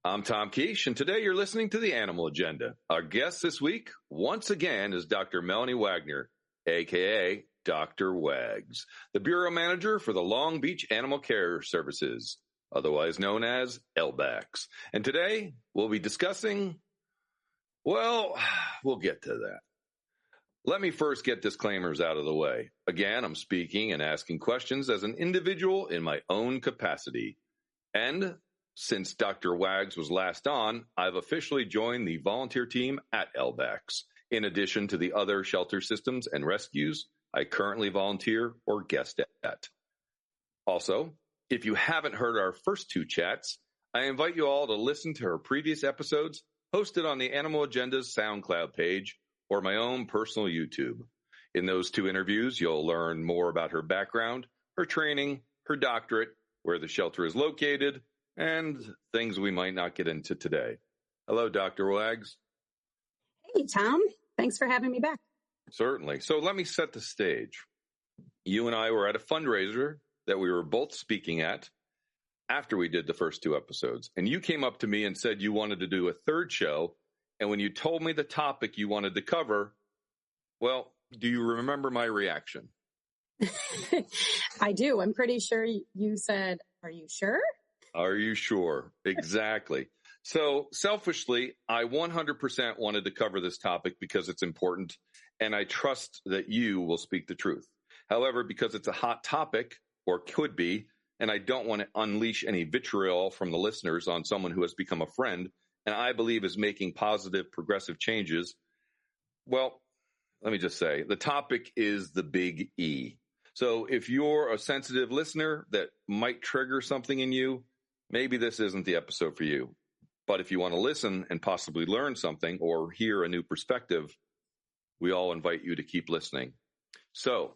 I'm Tom Kiesche, and today you're listening to The Animal Agenda. Our guest this week, once again, is Dr. Melanie Wagner, a.k.a. Dr. Wags, the Bureau Manager for the Long Beach Animal Care Services, otherwise known as LBACS. And today, we'll be discussing, well, we'll get to that. Let me first get disclaimers out of the way. Again, I'm speaking and asking questions as an individual in my own capacity. And since Dr. Wags was last on, I've officially joined the volunteer team at LBACS. In addition to the other shelter systems and rescues I currently volunteer or guest at. Also, if you haven't heard our first two chats, I invite you all to listen to her previous episodes hosted on the Animal Agenda's SoundCloud page or my own personal YouTube. In those two interviews, you'll learn more about her background, her training, her doctorate, where the shelter is located, and things we might not get into today. Hello, Dr. Wags. Hey, Tom. Thanks for having me back. Certainly. So let me set the stage. You and I were at a fundraiser that we were both speaking at after we did the first two episodes. And you came up to me and said you wanted to do a third show. And when you told me the topic you wanted to cover, well, do you remember my reaction? I do. I'm pretty sure you said, "Are you sure?" Are you sure? Exactly. So selfishly, I 100% wanted to cover this topic because it's important, and I trust that you will speak the truth. However, because it's a hot topic, or could be, and I don't want to unleash any vitriol from the listeners on someone who has become a friend, and I believe is making positive, progressive changes, well, let me just say, the topic is the big E. So if you're a sensitive listener that might trigger something in you, maybe this isn't the episode for you. But if you want to listen and possibly learn something or hear a new perspective, we all invite you to keep listening. So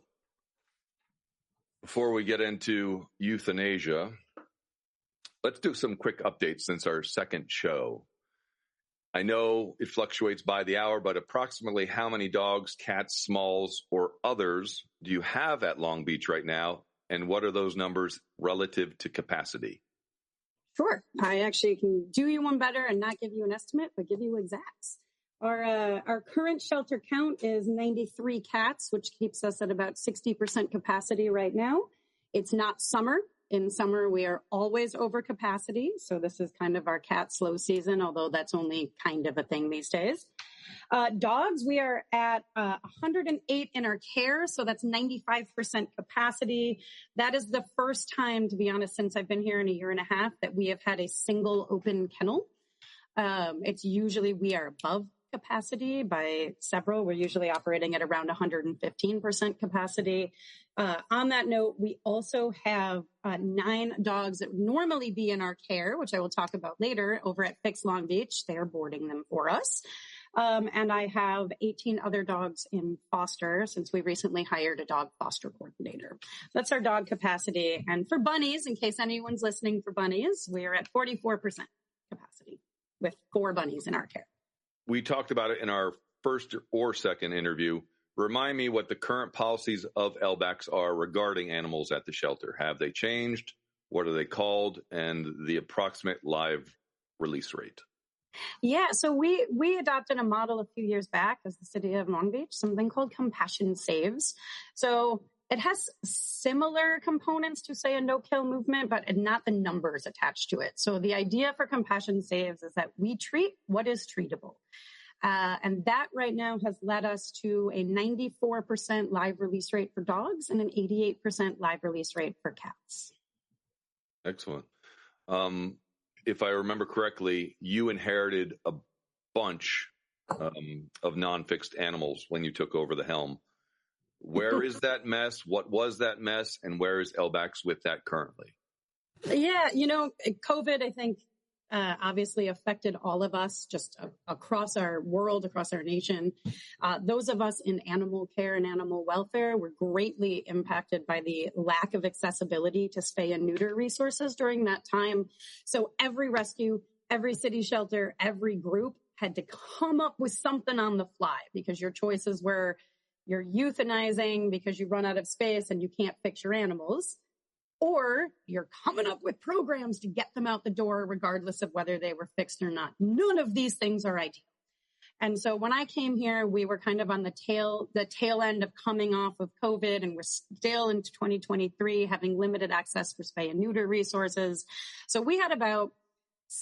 before we get into euthanasia, let's do some quick updates since our second show. I know it fluctuates by the hour, but approximately how many dogs, cats, smalls, or others do you have at Long Beach right now? And what are those numbers relative to capacity? Sure. I actually can do you one better and not give you an estimate, but give you exacts. Our current shelter count is 93 cats, which keeps us at about 60% capacity right now. It's not summer. In summer, we are always over capacity. So this is kind of our cat slow season, although that's only kind of a thing these days. Dogs, we are at 108 in our care. So that's 95% capacity. That is the first time, to be honest, since I've been here in a year and a half that we have had a single open kennel. It's usually we are above capacity by several. We're usually operating at around 115% capacity. On that note, we also have 9 dogs that would normally be in our care, which I will talk about later, over at Fix Long Beach. They're boarding them for us. And I have 18 other dogs in foster since we recently hired a dog foster coordinator. That's our dog capacity. And for bunnies, in case anyone's listening for bunnies, we are at 44% capacity with 4 bunnies in our care. We talked about it in our first or second interview. Remind me what the current policies of LBACS are regarding animals at the shelter. Have they changed? What are they called? And the approximate live release rate? Yeah, so we adopted a model a few years back as the city of Long Beach, something called Compassion Saves. So it has similar components to, say, a no-kill movement, but not the numbers attached to it. So the idea for Compassion Saves is that we treat what is treatable. And that right now has led us to a 94% live release rate for dogs and an 88% live release rate for cats. Excellent. If I remember correctly, you inherited a bunch of non-fixed animals when you took over the helm. Where is that mess? What was that mess? And where is LBACS with that currently? Yeah, COVID, I think, obviously affected all of us just across our world, across our nation. Those of us in animal care and animal welfare were greatly impacted by the lack of accessibility to spay and neuter resources during that time. So every rescue, every city shelter, every group had to come up with something on the fly because your choices were you're euthanizing because you run out of space and you can't fix your animals, or you're coming up with programs to get them out the door, regardless of whether they were fixed or not. None of these things are ideal. And so when I came here, we were kind of on the tail end of coming off of COVID, and we're still into 2023 having limited access for spay and neuter resources. So we had about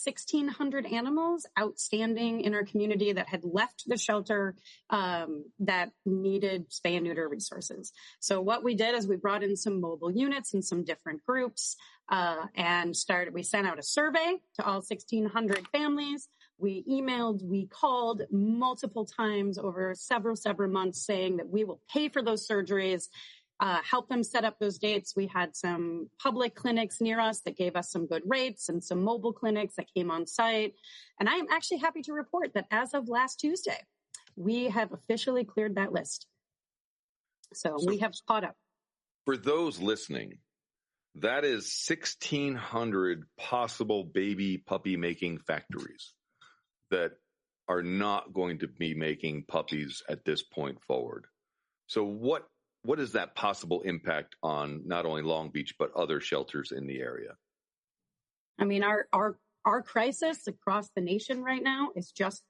1,600 animals outstanding in our community that had left the shelter that needed spay and neuter resources. So what we did is we brought in some mobile units and some different groups and we sent out a survey to all 1,600 families. We emailed, we called multiple times over several months saying that we will pay for those surgeries, help them set up those dates. We had some public clinics near us that gave us some good rates and some mobile clinics that came on site. And I am actually happy to report that as of last Tuesday, we have officially cleared that list. So we have caught up. For those listening, that is 1,600 possible baby puppy making factories that are not going to be making puppies at this point forward. So what is that possible impact on not only Long Beach, but other shelters in the area? I mean, our crisis across the nation right now is just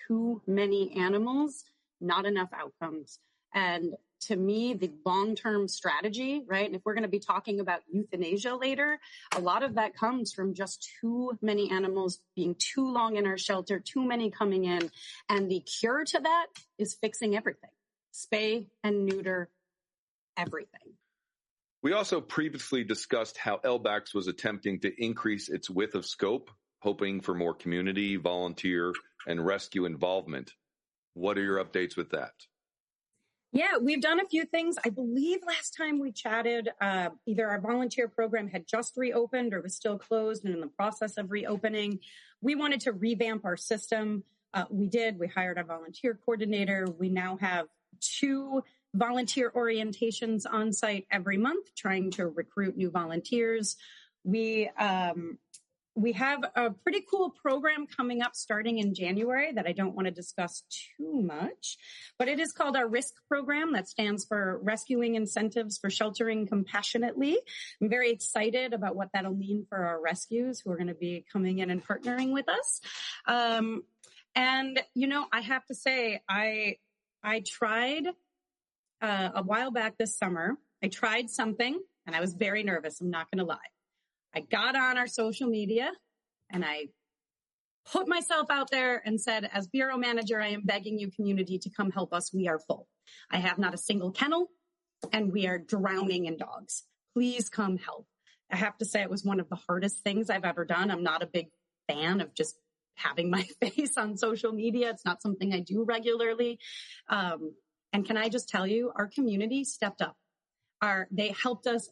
too many animals, not enough outcomes. And to me, the long-term strategy, right? And if we're going to be talking about euthanasia later, a lot of that comes from just too many animals being too long in our shelter, too many coming in. And the cure to that is fixing everything. Spay and neuter everything. We also previously discussed how LBACS was attempting to increase its width of scope, hoping for more community, volunteer, and rescue involvement. What are your updates with that? Yeah, we've done a few things. I believe last time we chatted, either our volunteer program had just reopened or was still closed and in the process of reopening. We wanted to revamp our system. We did. We hired a volunteer coordinator. We now have 2 volunteer orientations on site every month, trying to recruit new volunteers. We have a pretty cool program coming up starting in January that I don't want to discuss too much, but it is called our RISC program. That stands for Rescuing Incentives for Sheltering Compassionately. I'm very excited about what that'll mean for our rescues who are going to be coming in and partnering with us. And, you know, I have to say, I tried a while back this summer, I tried something and I was very nervous. I'm not going to lie. I got on our social media and I put myself out there and said, as bureau manager, I am begging you, community, to come help us. We are full. I have not a single kennel and we are drowning in dogs. Please come help. I have to say it was one of the hardest things I've ever done. I'm not a big fan of just having my face on social media. It's not something I do regularly. And can I just tell you, our community stepped up. They helped us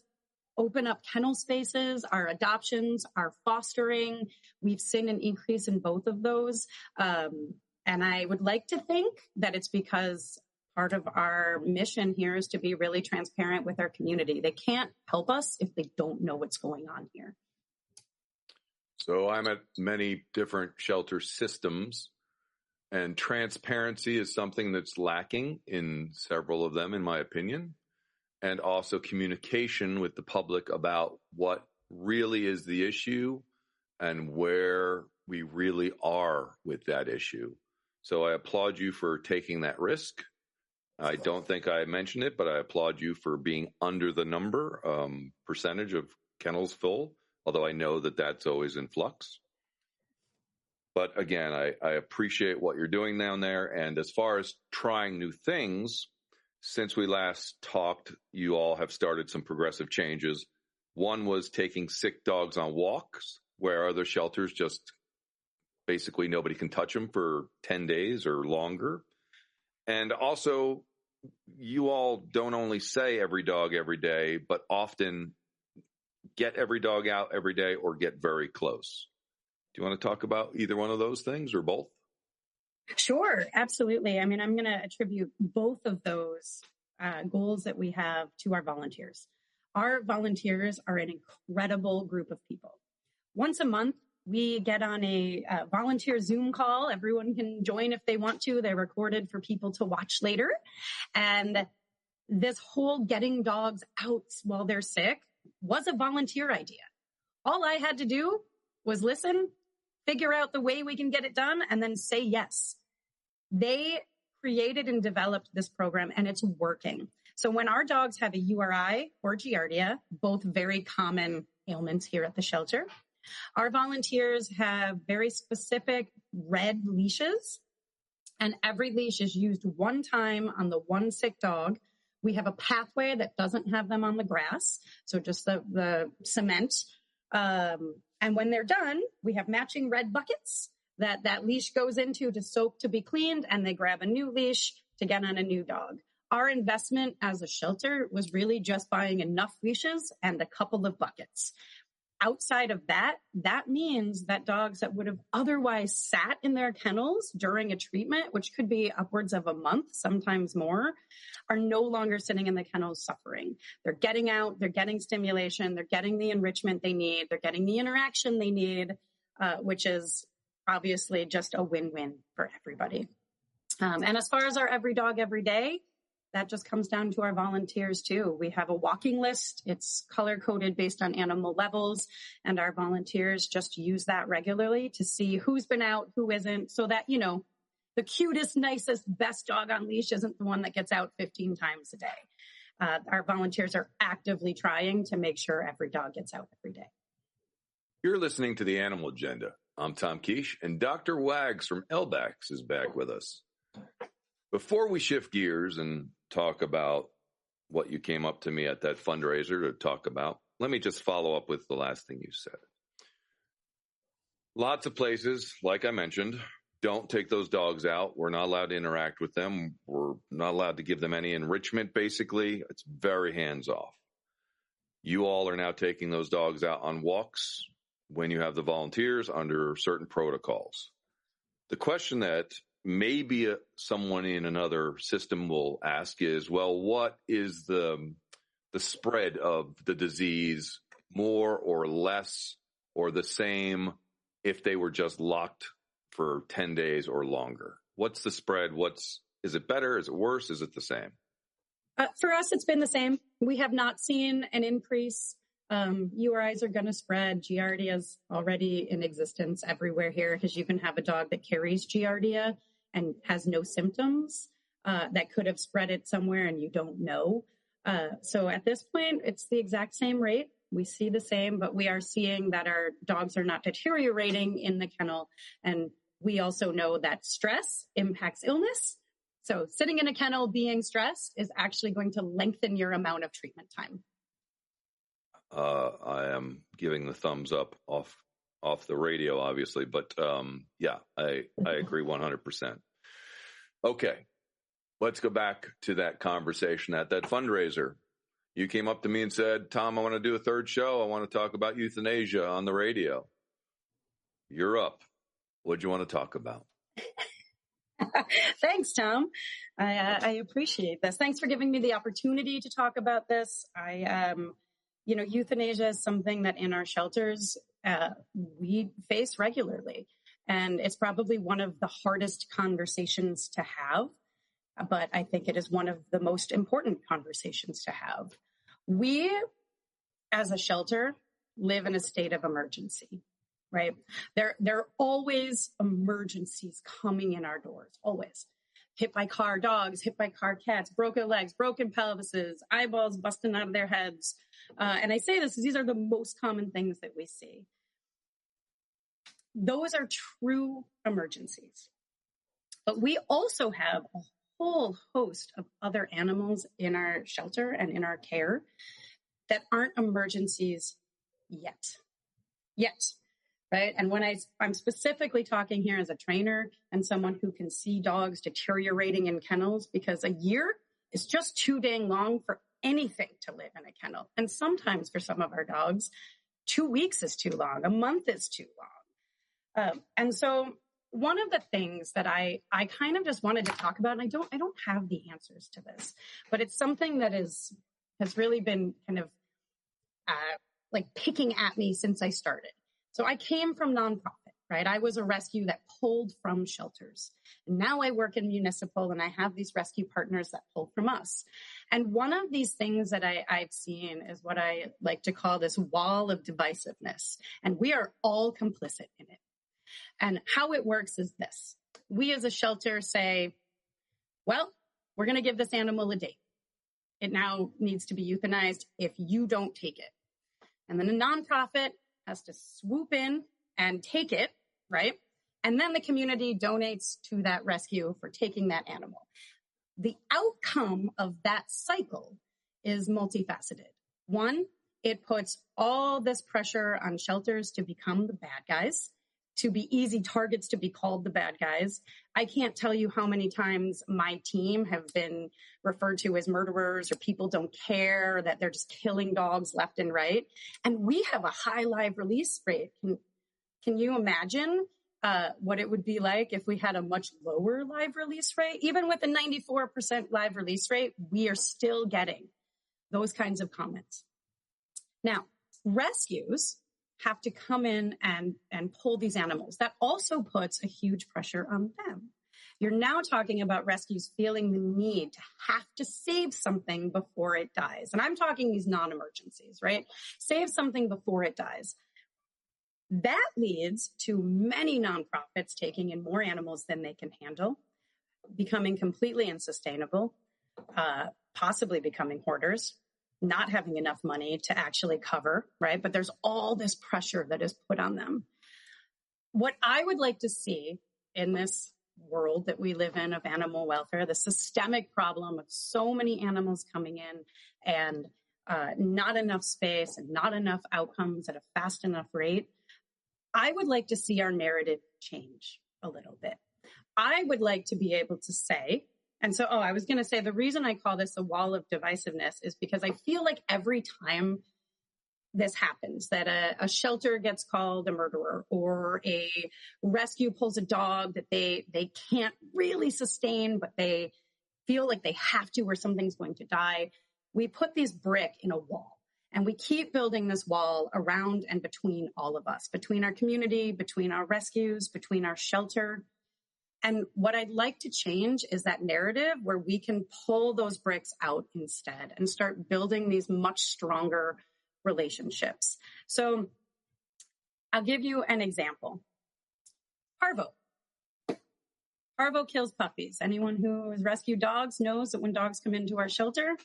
open up kennel spaces, our adoptions, our fostering. We've seen an increase in both of those. And I would like to think that it's because part of our mission here is to be really transparent with our community. They can't help us if they don't know what's going on here. So I'm at many different shelter systems, and transparency is something that's lacking in several of them, in my opinion. And also communication with the public about what really is the issue and where we really are with that issue. So I applaud you for taking that risk. I don't think I mentioned it, but I applaud you for being under the number percentage of kennels full, although I know that that's always in flux. But again, I appreciate what you're doing down there. And as far as trying new things, since we last talked, you all have started some progressive changes. One was taking sick dogs on walks, where other shelters just basically nobody can touch them for 10 days or longer. And also, you all don't only say every dog every day, but often get every dog out every day or get very close. Do you want to talk about either one of those things or both? Sure, absolutely. I mean, I'm going to attribute both of those goals that we have to our volunteers. Our volunteers are an incredible group of people. Once a month, we get on a volunteer Zoom call. Everyone can join if they want to. They're recorded for people to watch later. And this whole getting dogs out while they're sick was a volunteer idea. All I had to do was listen, figure out the way we can get it done, and then say yes. They created and developed this program, and it's working. So when our dogs have a URI or Giardia, both very common ailments here at the shelter, our volunteers have very specific red leashes, and every leash is used one time on the one sick dog. We have a pathway that doesn't have them on the grass, so just the cement. And when they're done, we have matching red buckets that leash goes into to soak to be cleaned, and they grab a new leash to get on a new dog. Our investment as a shelter was really just buying enough leashes and a couple of buckets. Outside of that, that means that dogs that would have otherwise sat in their kennels during a treatment, which could be upwards of a month, sometimes more, are no longer sitting in the kennels suffering. They're getting out, they're getting stimulation, they're getting the enrichment they need, they're getting the interaction they need, which is obviously just a win-win for everybody. And as far as our every dog, every day, that just comes down to our volunteers too. We have a walking list. It's color-coded based on animal levels, and our volunteers just use that regularly to see who's been out, who isn't, so that, you know, the cutest, nicest, best dog on leash isn't the one that gets out 15 times a day. Our volunteers are actively trying to make sure every dog gets out every day. You're listening to The Animal Agenda. I'm Tom Kiesche, and Dr. Wags from LBACS is back with us. Before we shift gears and talk about what you came up to me at that fundraiser to talk about, let me just follow up with the last thing you said. Lots of places, like I mentioned, don't take those dogs out. We're not allowed to interact with them. We're not allowed to give them any enrichment, basically. It's very hands-off. You all are now taking those dogs out on walks when you have the volunteers under certain protocols. The question that maybe someone in another system will ask is, well, what is the spread of the disease, more or less or the same if they were just locked for 10 days or longer? What's the spread? Is it better? Is it worse? Is it the same? For us, it's been the same. We have not seen an increase. URIs are going to spread. Giardia is already in existence everywhere here, because you can have a dog that carries Giardia and has no symptoms that could have spread it somewhere and you don't know. So at this point, it's the exact same rate. We see the same, but we are seeing that our dogs are not deteriorating in the kennel. And we also know that stress impacts illness. So sitting in a kennel being stressed is actually going to lengthen your amount of treatment time. I am giving the thumbs up off the radio, obviously, but yeah, I agree 100%. Okay, let's go back to that conversation at that fundraiser. You came up to me and said, Tom, I want to do a third show. I want to talk about euthanasia on the radio. You're up. What do you want to talk about? Thanks, Tom. I appreciate this. Thanks for giving me the opportunity to talk about this. Euthanasia is something that in our shelters we face regularly, and it's probably one of the hardest conversations to have, but I think it is one of the most important conversations to have. We, as a shelter, live in a state of emergency, right? There are always emergencies coming in our doors, always. Hit by car dogs, hit by car cats, broken legs, broken pelvises, eyeballs busting out of their heads. And I say this because these are the most common things that we see. Those are true emergencies. But we also have a whole host of other animals in our shelter and in our care that aren't emergencies yet. Right? And when I'm specifically talking here as a trainer and someone who can see dogs deteriorating in kennels, because a year is just too dang long for anything to live in a kennel. And sometimes for some of our dogs, 2 weeks is too long. A month is too long. And so one of the things that I kind of just wanted to talk about, and I don't have the answers to this, but it's something that has really been kind of like picking at me since I started. So I came from nonprofit, right? I was a rescue that pulled from shelters. And now I work in municipal and I have these rescue partners that pull from us. And one of these things that I've seen is what I like to call this wall of divisiveness. And we are all complicit in it. And how it works is this. We as a shelter say, well, we're going to give this animal a date. It now needs to be euthanized if you don't take it. And then a nonprofit has to swoop in and take it, right? And then the community donates to that rescue for taking that animal. The outcome of that cycle is multifaceted. One, it puts all this pressure on shelters to become the bad guys, to be easy targets to be called the bad guys. I can't tell you how many times my team have been referred to as murderers or people don't care, that they're just killing dogs left and right. And we have a high live release rate. Can you imagine what it would be like if we had a much lower live release rate? Even with a 94% live release rate, we are still getting those kinds of comments. Now, rescues have to come in and pull these animals. That also puts a huge pressure on them. You're now talking about rescues feeling the need to have to save something before it dies. And I'm talking these non-emergencies, right? Save something before it dies. That leads to many nonprofits taking in more animals than they can handle, becoming completely unsustainable, possibly becoming hoarders, not having enough money to actually cover, right? But there's all this pressure that is put on them. What I would like to see in this world that we live in of animal welfare, the systemic problem of so many animals coming in and not enough space and not enough outcomes at a fast enough rate, I would like to see our narrative change a little bit. I would like to be able to say, and so, I was going to say the reason I call this a wall of divisiveness is because I feel like every time this happens, that a shelter gets called a murderer or a rescue pulls a dog that they can't really sustain, but they feel like they have to or something's going to die, we put these brick in a wall. And we keep building this wall around and between all of us, between our community, between our rescues, between our shelter. And what I'd like to change is that narrative where we can pull those bricks out instead and start building these much stronger relationships. So I'll give you an example. Parvo. Parvo kills puppies. Anyone who has rescued dogs knows that when dogs come into our shelter,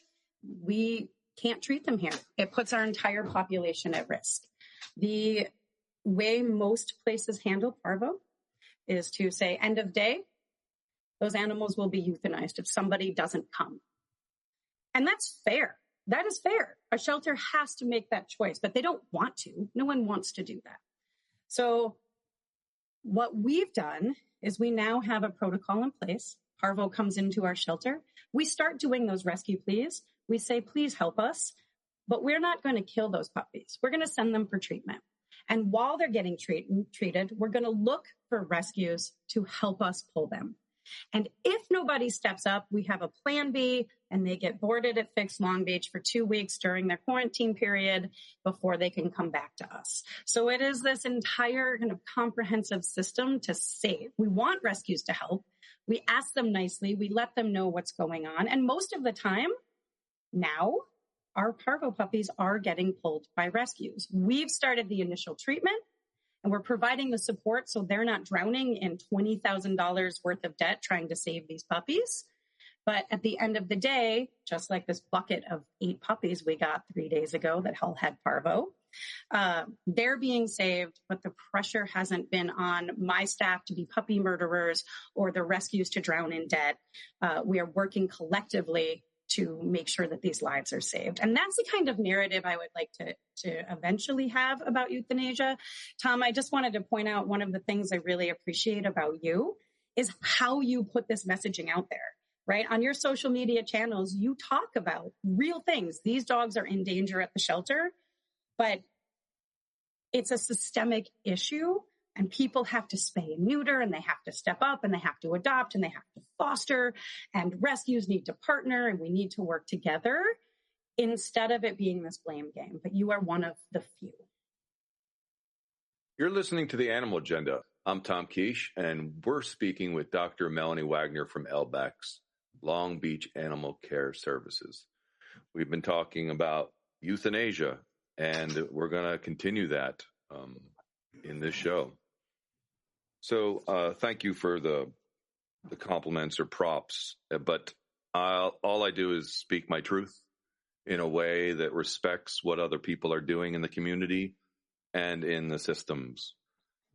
we can't treat them here. It puts our entire population at risk. The way most places handle Parvo is to say, end of day, those animals will be euthanized if somebody doesn't come. And that's fair. That is fair. A shelter has to make that choice, but they don't want to. No one wants to do that. So what we've done is we now have a protocol in place. Parvo comes into our shelter. We start doing those rescue pleas. We say, please help us, but we're not going to kill those puppies. We're going to send them for treatment. And while they're getting treated, we're going to look for rescues to help us pull them. And if nobody steps up, we have a plan B and they get boarded at Fix Long Beach for 2 weeks during their quarantine period before they can come back to us. So it is this entire kind of comprehensive system to save. We want rescues to help. We ask them nicely. We let them know what's going on. And most of the time now, our Parvo puppies are getting pulled by rescues. We've started the initial treatment and we're providing the support so they're not drowning in $20,000 worth of debt trying to save these puppies. But at the end of the day, just like this bucket of 8 puppies we got 3 days ago that all had Parvo, they're being saved, but the pressure hasn't been on my staff to be puppy murderers or the rescues to drown in debt. We are working collectively to make sure that these lives are saved. And that's the kind of narrative I would like to eventually have about euthanasia. Tom, I just wanted to point out one of the things I really appreciate about you is how you put this messaging out there, right? On your social media channels, you talk about real things. These dogs are in danger at the shelter, but it's a systemic issue. And people have to spay and neuter, and they have to step up, and they have to adopt, and they have to foster, and rescues need to partner, and we need to work together instead of it being this blame game. But you are one of the few. You're listening to The Animal Agenda, I'm Tom Kiesche, and we're speaking with Dr. Melanie Wagner from LBACS, Long Beach Animal Care Services. We've been talking about euthanasia, and we're going to continue that in this show. So thank you for the compliments or props, but all I do is speak my truth in a way that respects what other people are doing in the community and in the systems.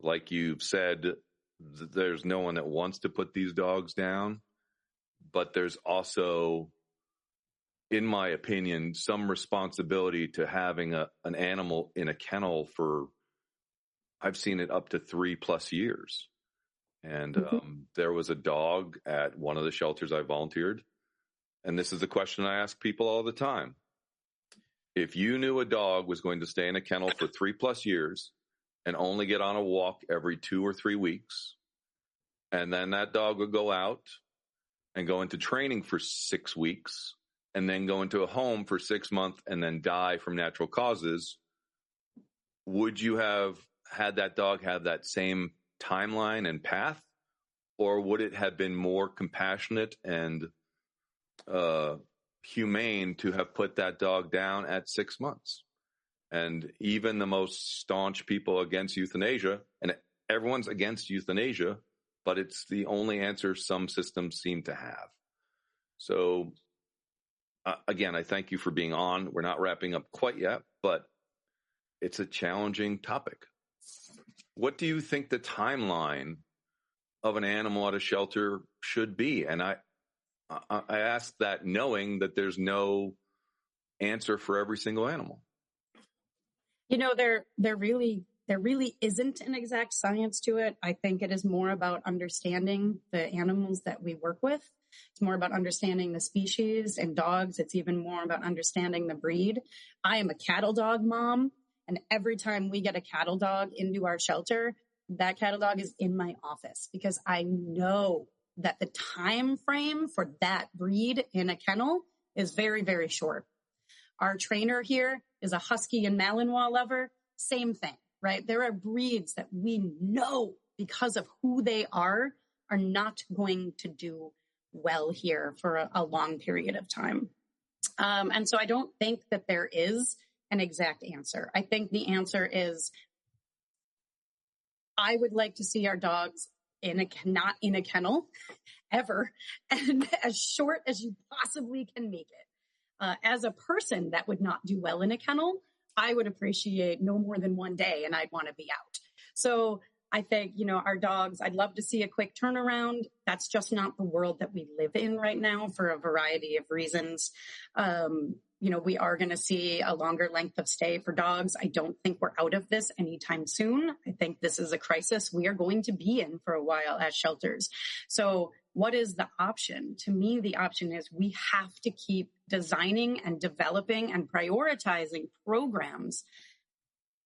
Like you've said, there's no one that wants to put these dogs down, but there's also, in my opinion, some responsibility to having an animal in a kennel for, I've seen it up to 3+ years. And there was a dog at one of the shelters I volunteered. And this is the question I ask people all the time. If you knew a dog was going to stay in a kennel for 3+ years and only get on a walk every 2 or 3 weeks, and then that dog would go out and go into training for 6 weeks, and then go into a home for 6 months and then die from natural causes, would you have had that dog have that same timeline and path? Or would it have been more compassionate and humane to have put that dog down at 6 months? And even the most staunch people against euthanasia, and everyone's against euthanasia, but it's the only answer some systems seem to have. So again, I thank you for being on. We're not wrapping up quite yet, but it's a challenging topic. What do you think the timeline of an animal at a shelter should be? And I ask that knowing that there's no answer for every single animal. You know, there really isn't an exact science to it. I think it is more about understanding the animals that we work with. It's more about understanding the species and dogs. It's even more about understanding the breed. I am a cattle dog mom, and every time we get a cattle dog into our shelter, that cattle dog is in my office because I know that the time frame for that breed in a kennel is very, very short. Our trainer here is a Husky and Malinois lover. Same thing, right? There are breeds that we know because of who they are not going to do well here for a long period of time. And so I don't think that there is an exact answer. I think the answer is I would like to see our dogs not in a kennel ever, and as short as you possibly can make it. As a person that would not do well in a kennel, I would appreciate no more than 1 day and I'd want to be out. So I think, our dogs, I'd love to see a quick turnaround. That's just not the world that we live in right now for a variety of reasons. We are going to see a longer length of stay for dogs. I don't think we're out of this anytime soon. I think this is a crisis we are going to be in for a while as shelters. So what is the option? To me, the option is we have to keep designing and developing and prioritizing programs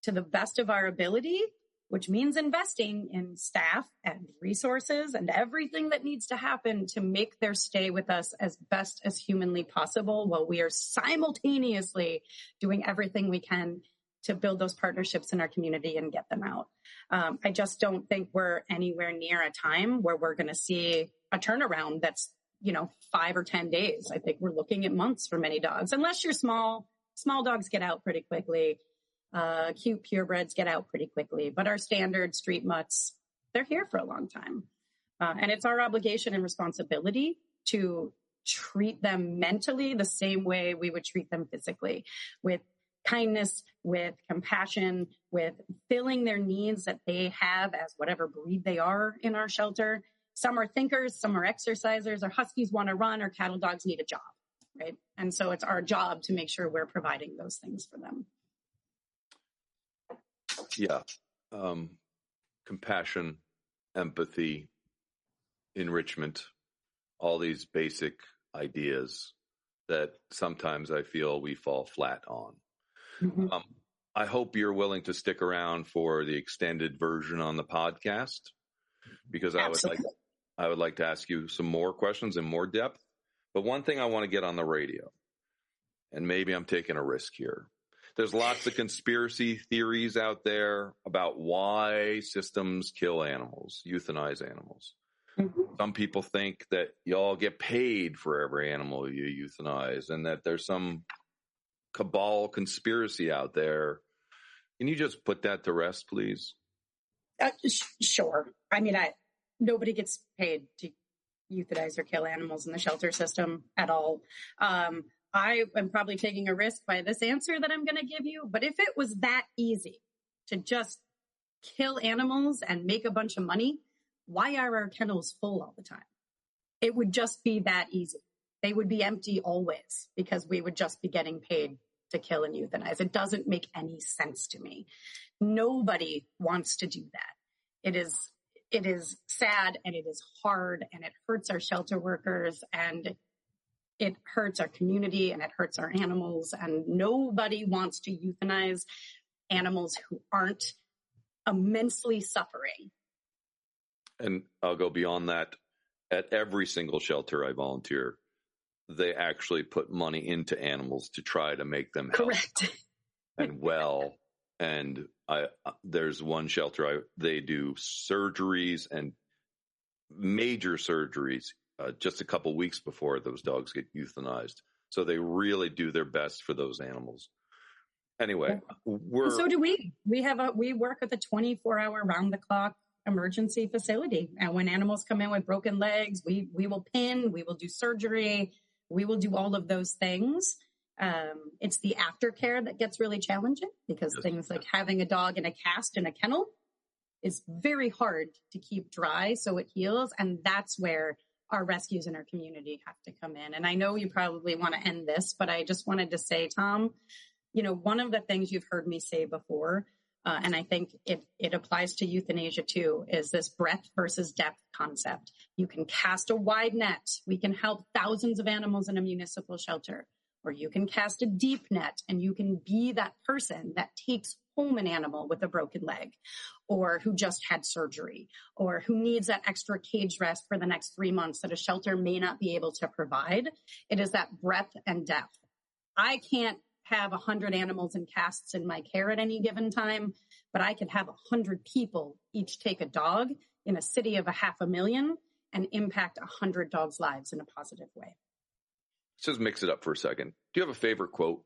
to the best of our ability, which means investing in staff and resources and everything that needs to happen to make their stay with us as best as humanly possible while we are simultaneously doing everything we can to build those partnerships in our community and get them out. I just don't think we're anywhere near a time where we're going to see a turnaround that's, 5 or 10 days. I think we're looking at months for many dogs, unless you're small. Small dogs get out pretty quickly. Cute purebreds get out pretty quickly, but our standard street mutts, they're here for a long time. And it's our obligation and responsibility to treat them mentally the same way we would treat them physically, with kindness, with compassion, with filling their needs that they have as whatever breed they are in our shelter. Some are thinkers, some are exercisers. Our Huskies want to run, our cattle dogs need a job, right? And so it's our job to make sure we're providing those things for them. Yeah. Compassion, empathy, enrichment, all these basic ideas that sometimes I feel we fall flat on. Mm-hmm. I hope you're willing to stick around for the extended version on the podcast, because I would like to ask you some more questions in more depth. But one thing I want to get on the radio, and maybe I'm taking a risk here. There's lots of conspiracy theories out there about why systems kill animals, euthanize animals. Mm-hmm. Some people think that y'all get paid for every animal you euthanize and that there's some cabal conspiracy out there. Can you just put that to rest, please? Sure. I mean, nobody gets paid to euthanize or kill animals in the shelter system at all. I am probably taking a risk by this answer that I'm going to give you, but if it was that easy to just kill animals and make a bunch of money, why are our kennels full all the time? It would just be that easy. They would be empty always because we would just be getting paid to kill and euthanize. It doesn't make any sense to me. Nobody wants to do that. It is sad and it is hard and it hurts our shelter workers and it hurts our community and it hurts our animals, and nobody wants to euthanize animals who aren't immensely suffering. And I'll go beyond that. At every single shelter I volunteer, they actually put money into animals to try to make them healthy and well. And there's one shelter, they do surgeries and major surgeries just a couple weeks before those dogs get euthanized. So they really do their best for those animals. Anyway, so do we. We work at the 24-hour round-the-clock emergency facility. And when animals come in with broken legs, we will pin, we will do surgery, we will do all of those things. It's the aftercare that gets really challenging because things like having a dog in a cast in a kennel is very hard to keep dry so it heals. And that's where our rescues in our community have to come in. And I know you probably want to end this, but I just wanted to say, Tom, one of the things you've heard me say before, and I think it applies to euthanasia too, is this breadth versus depth concept. You can cast a wide net. We can help thousands of animals in a municipal shelter. Or you can cast a deep net and you can be that person that takes home an animal with a broken leg or who just had surgery or who needs that extra cage rest for the next 3 months that a shelter may not be able to provide. It is that breadth and depth. I can't have 100 animals in casts in my care at any given time, but I could have 100 people each take a dog in a city of 500,000 and impact 100 dogs' lives in a positive way. Let's just mix it up for a second. Do you have a favorite quote?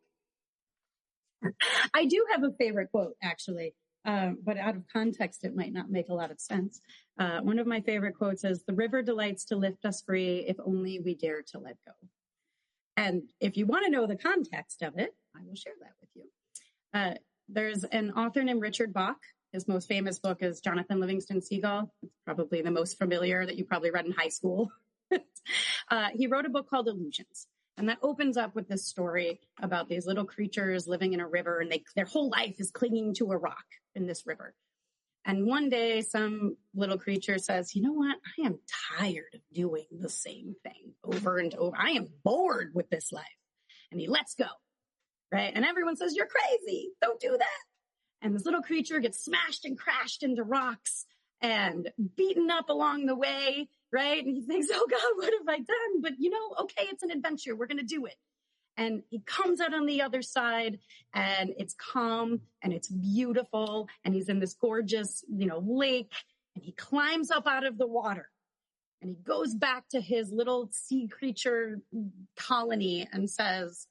I do have a favorite quote, actually, but out of context, it might not make a lot of sense. One of my favorite quotes is, "The river delights to lift us free if only we dare to let go." And if you want to know the context of it, I will share that with you. There's an author named Richard Bach. His most famous book is Jonathan Livingston Seagull. It's probably the most familiar that you probably read in high school. He wrote a book called Illusions. And that opens up with this story about these little creatures living in a river, and their whole life is clinging to a rock in this river. And one day some little creature says, "You know what? I am tired of doing the same thing over and over. I am bored with this life." And he lets go, right? And everyone says, "You're crazy. Don't do that." And this little creature gets smashed and crashed into rocks and beaten up along the way, right? And he thinks, "Oh God, what have I done?" But okay, it's an adventure. We're going to do it. And he comes out on the other side and it's calm and it's beautiful. And he's in this gorgeous, lake, and he climbs up out of the water and he goes back to his little sea creature colony and says,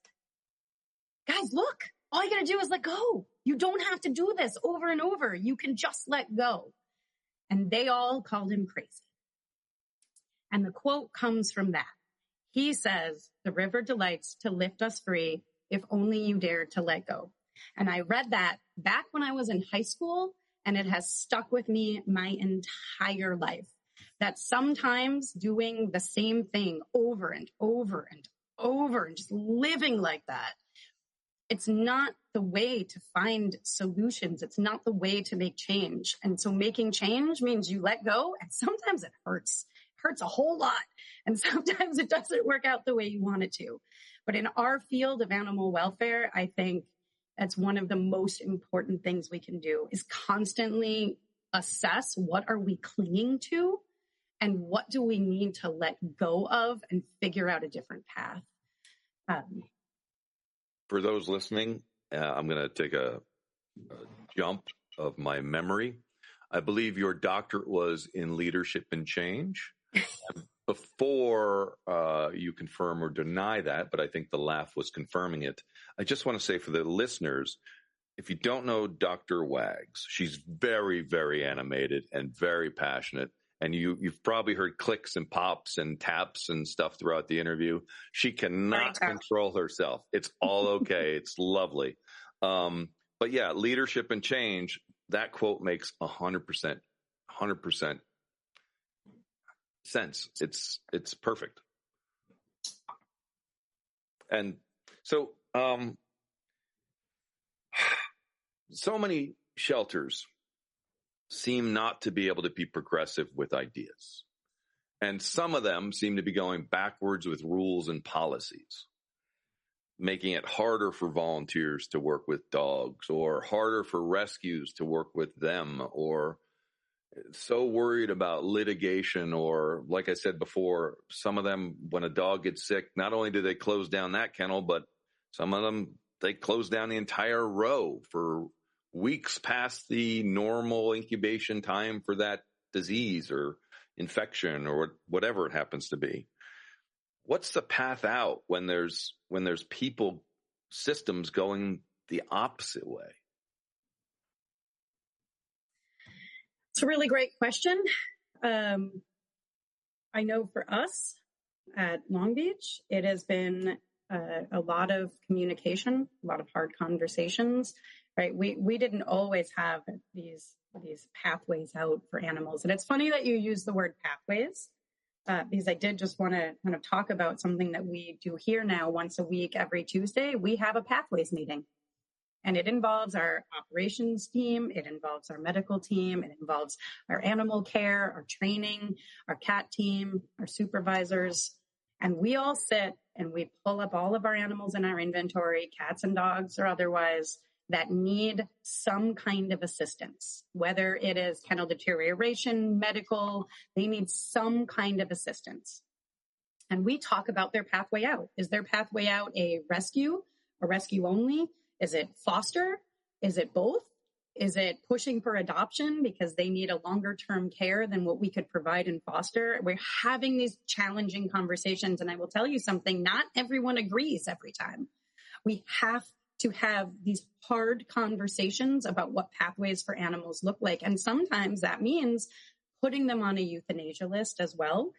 "Guys, look, all you got to do is let go. You don't have to do this over and over. You can just let go." And they all called him crazy. And the quote comes from that. He says, "The river delights to lift us free if only you dare to let go." And I read that back when I was in high school, and it has stuck with me my entire life. That sometimes doing the same thing over and over and over and just living like that, it's not the way to find solutions. It's not the way to make change. And so making change means you let go, and sometimes it hurts. Hurts a whole lot. And sometimes it doesn't work out the way you want it to. But in our field of animal welfare, I think that's one of the most important things we can do is constantly assess what are we clinging to and what do we need to let go of and figure out a different path. For those listening, I'm going to take a jump of my memory. I believe your doctorate was in leadership and change. Before you confirm or deny that, but I think the laugh was confirming it, I just want to say for the listeners, if you don't know Dr. Wags, she's very, very animated and very passionate. And you've probably heard clicks and pops and taps and stuff throughout the interview. She cannot control herself. It's all okay. It's lovely. But yeah, leadership and change, that quote makes 100% sense. It's perfect. And so, so many shelters seem not to be able to be progressive with ideas. And some of them seem to be going backwards with rules and policies, making it harder for volunteers to work with dogs, or harder for rescues to work with them, or so worried about litigation, or like I said before, some of them, when a dog gets sick, not only do they close down that kennel, but some of them, they close down the entire row for weeks past the normal incubation time for that disease or infection or whatever it happens to be. What's the path out when there's people, systems going the opposite way? It's a really great question. I know for us at Long Beach, it has been a lot of communication, a lot of hard conversations, right? We didn't always have these pathways out for animals. And it's funny that you use the word pathways, because I did just want to kind of talk about something that we do here now once a week, every Tuesday. We have a pathways meeting. And it involves our operations team, it involves our medical team, it involves our animal care, our training, our cat team, our supervisors. And we all sit and we pull up all of our animals in our inventory, cats and dogs or otherwise, that need some kind of assistance, whether it is kennel deterioration, medical, they need some kind of assistance. And we talk about their pathway out. Is their pathway out a rescue only? Is it foster? Is it both? Is it pushing for adoption because they need a longer term care than what we could provide in foster? We're having these challenging conversations. And I will tell you something, not everyone agrees every time. We have to have these hard conversations about what pathways for animals look like. And sometimes that means putting them on a euthanasia list as well,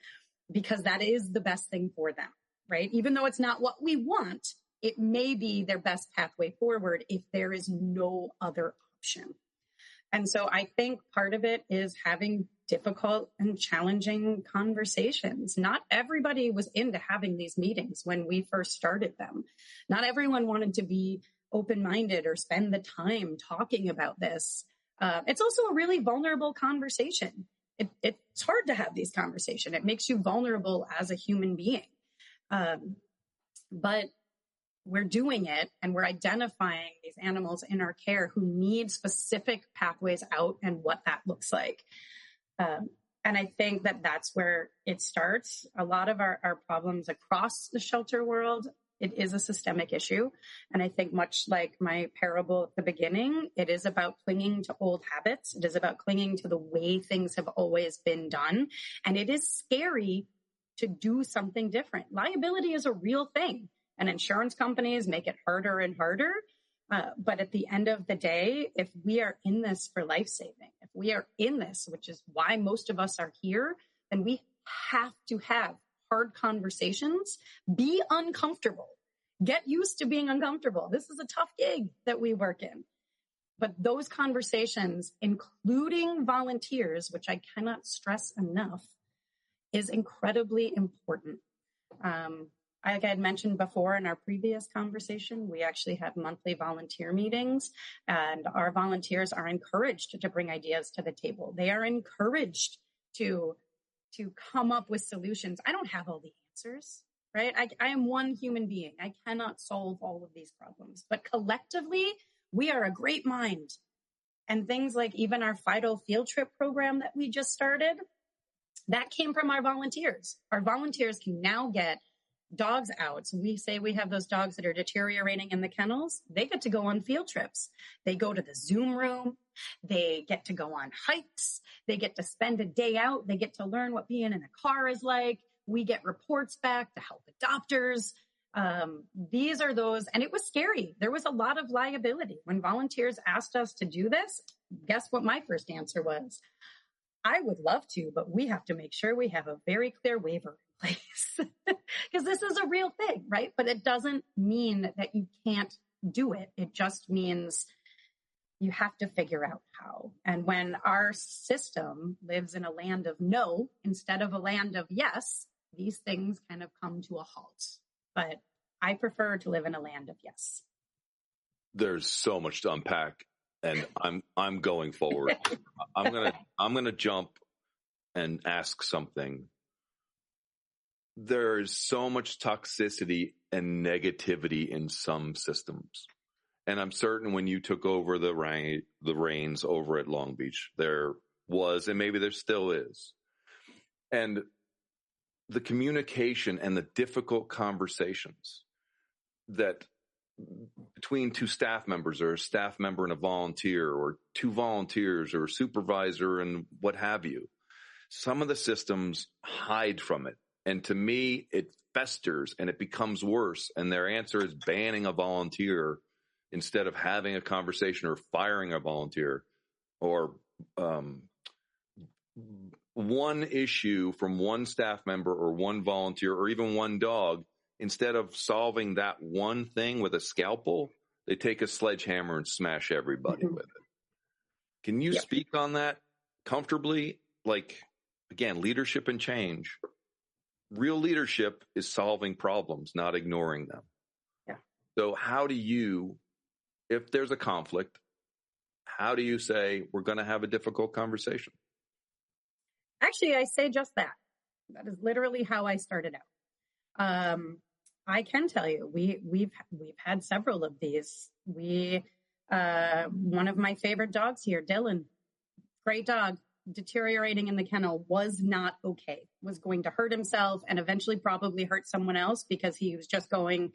because that is the best thing for them, right? Even though it's not what we want, it may be their best pathway forward if there is no other option. And so I think part of it is having difficult and challenging conversations. Not everybody was into having these meetings when we first started them. Not everyone wanted to be open-minded or spend the time talking about this. It's also a really vulnerable conversation. It's hard to have these conversations. It makes you vulnerable as a human being. But we're doing it, and we're identifying these animals in our care who need specific pathways out and what that looks like. And I think that that's where it starts. A lot of our problems across the shelter world, it is a systemic issue. And I think much like my parable at the beginning, it is about clinging to old habits. It is about clinging to the way things have always been done. And it is scary to do something different. Liability is a real thing. And insurance companies make it harder and harder. But at the end of the day, if we are in this for life saving, if we are in this, which is why most of us are here, then we have to have hard conversations, be uncomfortable, get used to being uncomfortable. This is a tough gig that we work in. But those conversations, including volunteers, which I cannot stress enough, is incredibly important. Like I had mentioned before in our previous conversation, we actually have monthly volunteer meetings, and our volunteers are encouraged to bring ideas to the table. They are encouraged to come up with solutions. I don't have all the answers, right? I am one human being. I cannot solve all of these problems, but collectively, we are a great mind. And things like even our FIDO field trip program that we just started, that came from our volunteers. Our volunteers can now get dogs out. So we say we have those dogs that are deteriorating in the kennels. They get to go on field trips. They go to the Zoom room. They get to go on hikes. They get to spend a day out. They get to learn what being in a car is like. We get reports back to help adopters. These are those, and it was scary. There was a lot of liability. When volunteers asked us to do this, guess what my first answer was? I would love to, but we have to make sure we have a very clear waiver in place because this is a real thing, right? But it doesn't mean that you can't do it. It just means you have to figure out how. And when our system lives in a land of no instead of a land of yes, these things kind of come to a halt. But I prefer to live in a land of yes. There's so much to unpack, and I'm going forward. I'm gonna jump and ask something. There's so much toxicity and negativity in some systems. And I'm certain when you took over the reins over at Long Beach, there was, and maybe there still is. And the communication and the difficult conversations that between two staff members, or a staff member and a volunteer, or two volunteers, or a supervisor and what have you, some of the systems hide from it. And to me, it festers and it becomes worse. And their answer is banning a volunteer instead of having a conversation or firing a volunteer, or one issue from one staff member or one volunteer or even one dog. Instead of solving that one thing with a scalpel, they take a sledgehammer and smash everybody with it. Can you speak on that comfortably? Like, again, leadership and change. Real leadership is solving problems, not ignoring them. Yeah. So how do you, if there's a conflict, how do you say we're going to have a difficult conversation? Actually, I say just that. That is literally how I started out. I can tell you, we've had several of these. One of my favorite dogs here, Dylan, great dog, deteriorating in the kennel, was not okay, was going to hurt himself and eventually probably hurt someone else because he was just going,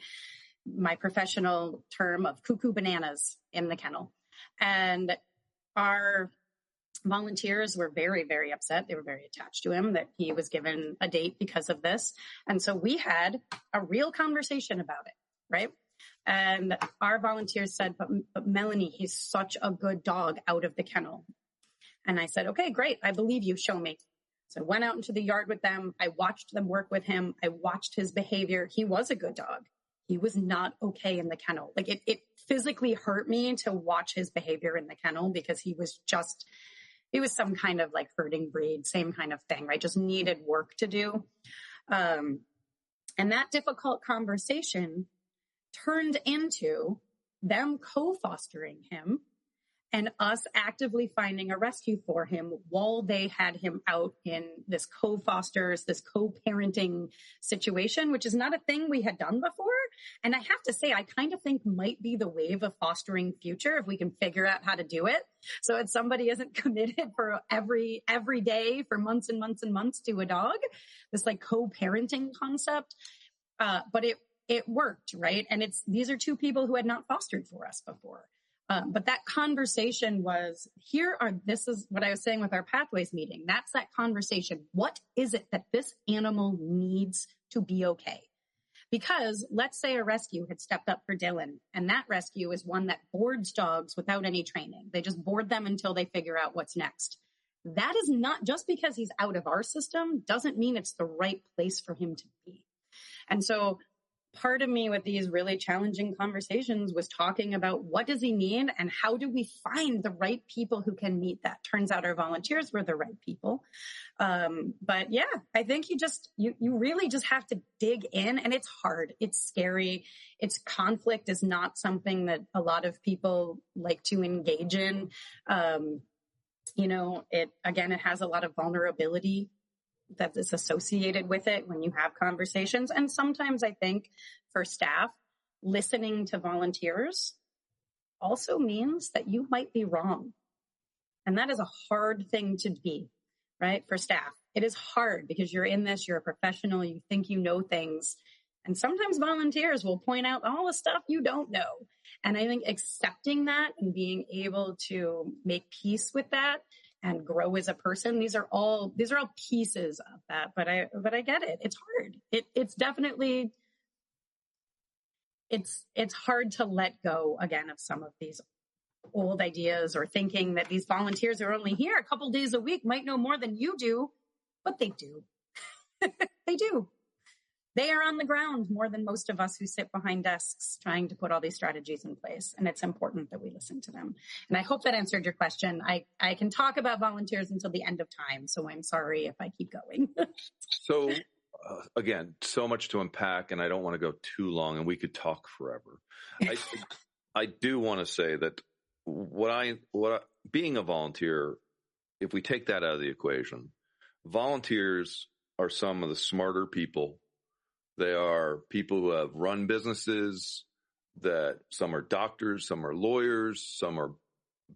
my professional term of cuckoo bananas in the kennel. And our volunteers were very, very upset. They were very attached to him that he was given a date because of this. And so we had a real conversation about it, right? And our volunteers said, but Melanie, he's such a good dog out of the kennel. And I said, okay, great. I believe you. Show me. So I went out into the yard with them. I watched them work with him. I watched his behavior. He was a good dog. He was not okay in the kennel. Like it physically hurt me to watch his behavior in the kennel because he was some kind of like herding breed, same kind of thing, right? Just needed work to do. And that difficult conversation turned into them co-fostering him and us actively finding a rescue for him while they had him out in this co-fosters, this co-parenting situation, which is not a thing we had done before. And I have to say, I kind of think might be the wave of fostering future if we can figure out how to do it. So if somebody isn't committed for every day for months and months and months to a dog, this like co-parenting concept. But it worked, right? And these are two people who had not fostered for us before. But that conversation was, this is what I was saying with our Pathways meeting. That's that conversation. What is it that this animal needs to be okay? Because let's say a rescue had stepped up for Dylan, and that rescue is one that boards dogs without any training. They just board them until they figure out what's next. That is not, just because he's out of our system doesn't mean it's the right place for him to be. And so part of me with these really challenging conversations was talking about what does he need and how do we find the right people who can meet that. Turns out our volunteers were the right people. But yeah, I think you really just have to dig in, and it's hard. It's scary. Conflict is not something that a lot of people like to engage in. It has a lot of vulnerability that is associated with it when you have conversations. And sometimes I think for staff, listening to volunteers also means that you might be wrong. And that is a hard thing to be, right? For staff, it is hard because you're in this, you're a professional, you think you know things. And sometimes volunteers will point out all the stuff you don't know. And I think accepting that and being able to make peace with that and grow as a person, these are all pieces of that. But I get it. It's hard. It's definitely, it's hard to let go again of some of these old ideas, or thinking that these volunteers are only here a couple days a week might know more than you do, but they do. They do. They are on the ground more than most of us who sit behind desks trying to put all these strategies in place. And it's important that we listen to them. And I hope that answered your question. I can talk about volunteers until the end of time, so I'm sorry if I keep going. So again, so much to unpack, and I don't want to go too long, and we could talk forever. I do want to say that being a volunteer, if we take that out of the equation, volunteers are some of the smarter people. They are people who have run businesses, that some are doctors, some are lawyers, some are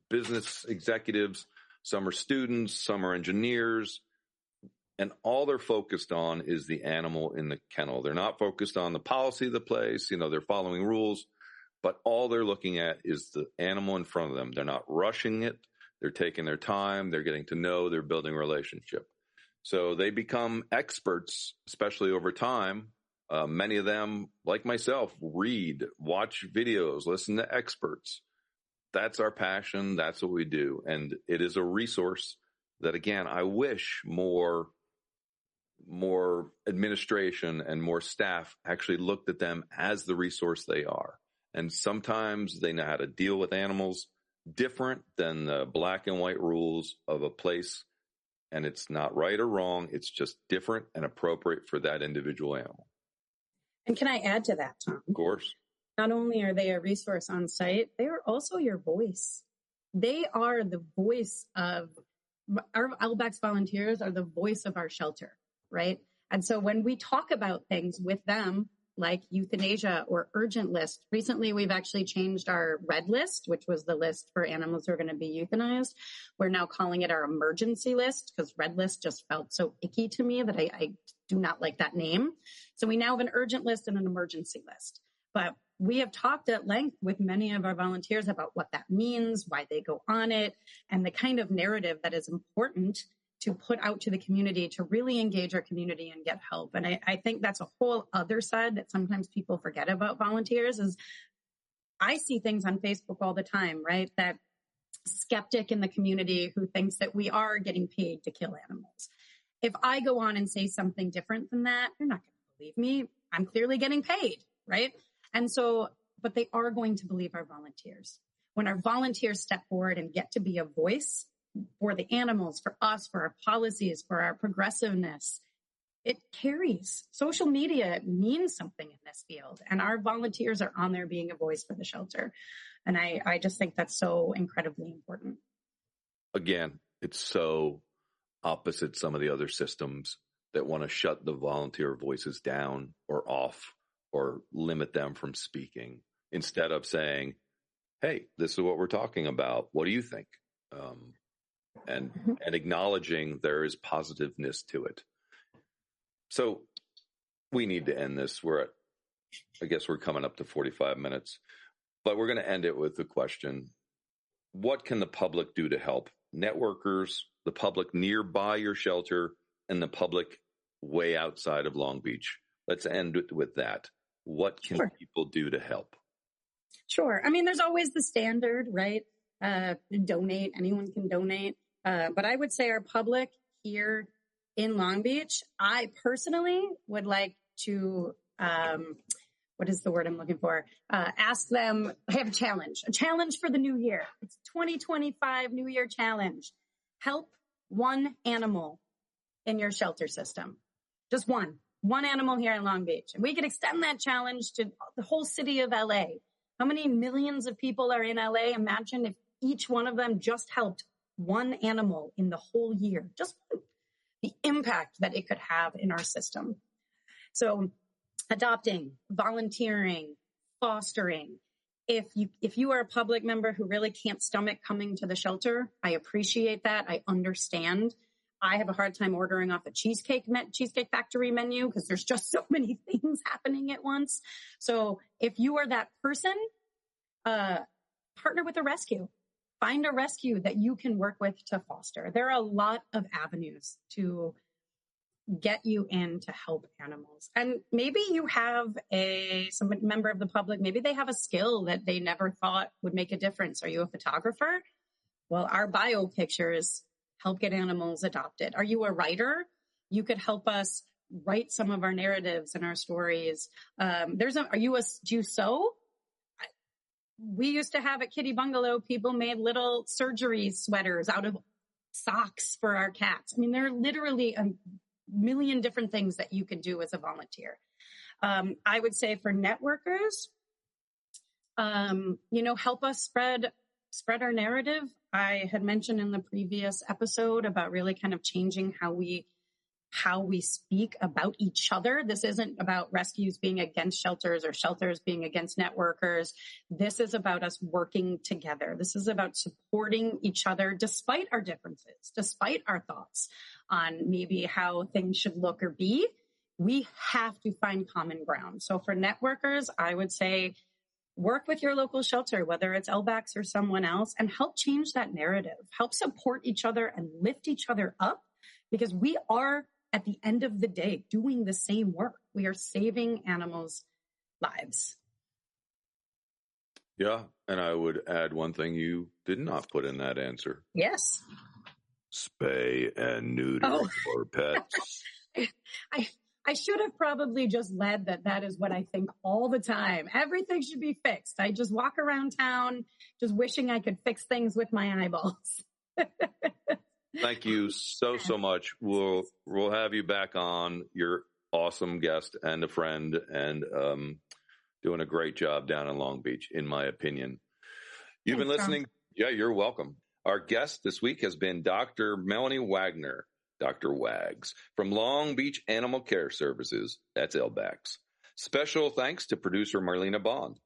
business executives, some are students, some are engineers. And all they're focused on is the animal in the kennel. They're not focused on the policy of the place. They're following rules, but all they're looking at is the animal in front of them. They're not rushing it. They're taking their time. They're getting to know. They're building a relationship. So they become experts, especially over time. Many of them, like myself, read, watch videos, listen to experts. That's our passion. That's what we do. And it is a resource that, again, I wish more administration and more staff actually looked at them as the resource they are. And sometimes they know how to deal with animals different than the black and white rules of a place. And it's not right or wrong. It's just different and appropriate for that individual animal. And can I add to that, Tom? Of course. Not only are they a resource on site, they are also your voice. They are the voice of our LBACS volunteers, are the voice of our shelter, right? And so when we talk about things with them, like euthanasia or urgent list, recently we've actually changed our red list, which was the list for animals who are going to be euthanized. We're now calling it our emergency list, because red list just felt so icky to me that I do not like that name. So we now have an urgent list and an emergency list. But we have talked at length with many of our volunteers about what that means, why they go on it, and the kind of narrative that is important to put out to the community to really engage our community and get help. And I think that's a whole other side that sometimes people forget about volunteers. Is I see things on Facebook all the time, right? That skeptic in the community who thinks that we are getting paid to kill animals. If I go on and say something different than that, you're not going to believe me. I'm clearly getting paid, right? And so, but they are going to believe our volunteers. When our volunteers step forward and get to be a voice for the animals, for us, for our policies, for our progressiveness, it carries. Social media means something in this field, and our volunteers are on there being a voice for the shelter. And I just think that's so incredibly important. Again, it's so opposite some of the other systems that want to shut the volunteer voices down or off or limit them from speaking, instead of saying, hey, this is what we're talking about. What do you think? And acknowledging there is positiveness to it. So we need to end this. I guess we're coming up to 45 minutes, but we're going to end it with the question: what can the public do to help? Networkers, the public nearby your shelter, and the public way outside of Long Beach. Let's end it with that. What can people do to help? Sure. I mean, there's always the standard, right? Donate. Anyone can donate. But I would say our public here in Long Beach, I personally would like to, what is the word I'm looking for? Ask them, I have a challenge for the new year. It's 2025 New Year Challenge. Help one animal in your shelter system. Just one animal here in Long Beach. And we could extend that challenge to the whole city of LA. How many millions of people are in LA? Imagine if each one of them just helped one animal in the whole year. Just the impact that it could have in our system. So adopting, volunteering, fostering. If you are a public member who really can't stomach coming to the shelter, I appreciate that. I understand. I have a hard time ordering off the Cheesecake Factory menu because there's just so many things happening at once. So if you are that person, partner with a rescue. Find a rescue that you can work with to foster. There are a lot of avenues to get you in to help animals. And maybe you have some member of the public, maybe they have a skill that they never thought would make a difference. Are you a photographer? Well, our bio pictures help get animals adopted. Are you a writer? You could help us write some of our narratives and our stories. Do you sew? We used to have at Kitty Bungalow, people made little surgery sweaters out of socks for our cats. I mean, there are literally a million different things that you can do as a volunteer. I would say for networkers, help us spread our narrative. I had mentioned in the previous episode about really kind of changing how we speak about each other. This isn't about rescues being against shelters or shelters being against networkers. This is about us working together. This is about supporting each other despite our differences, despite our thoughts on maybe how things should look or be. We have to find common ground. So for networkers, I would say work with your local shelter, whether it's LBACS or someone else, and help change that narrative. Help support each other and lift each other up, because we are, at the end of the day, doing the same work. We are saving animals' lives. Yeah, and I would add one thing you did not put in that answer. Yes. Spay and neuter for pets. I should have probably just led that is what I think all the time. Everything should be fixed. I just walk around town just wishing I could fix things with my eyeballs. Thank you so much. We'll have you back on. You're awesome guest and a friend, and doing a great job down in Long Beach, in my opinion. You've been listening. Yeah, you're welcome. Our guest this week has been Dr. Melanie Wagner, Dr. Wags, from Long Beach Animal Care Services. That's LBACS. Special thanks to producer Marlena Bond.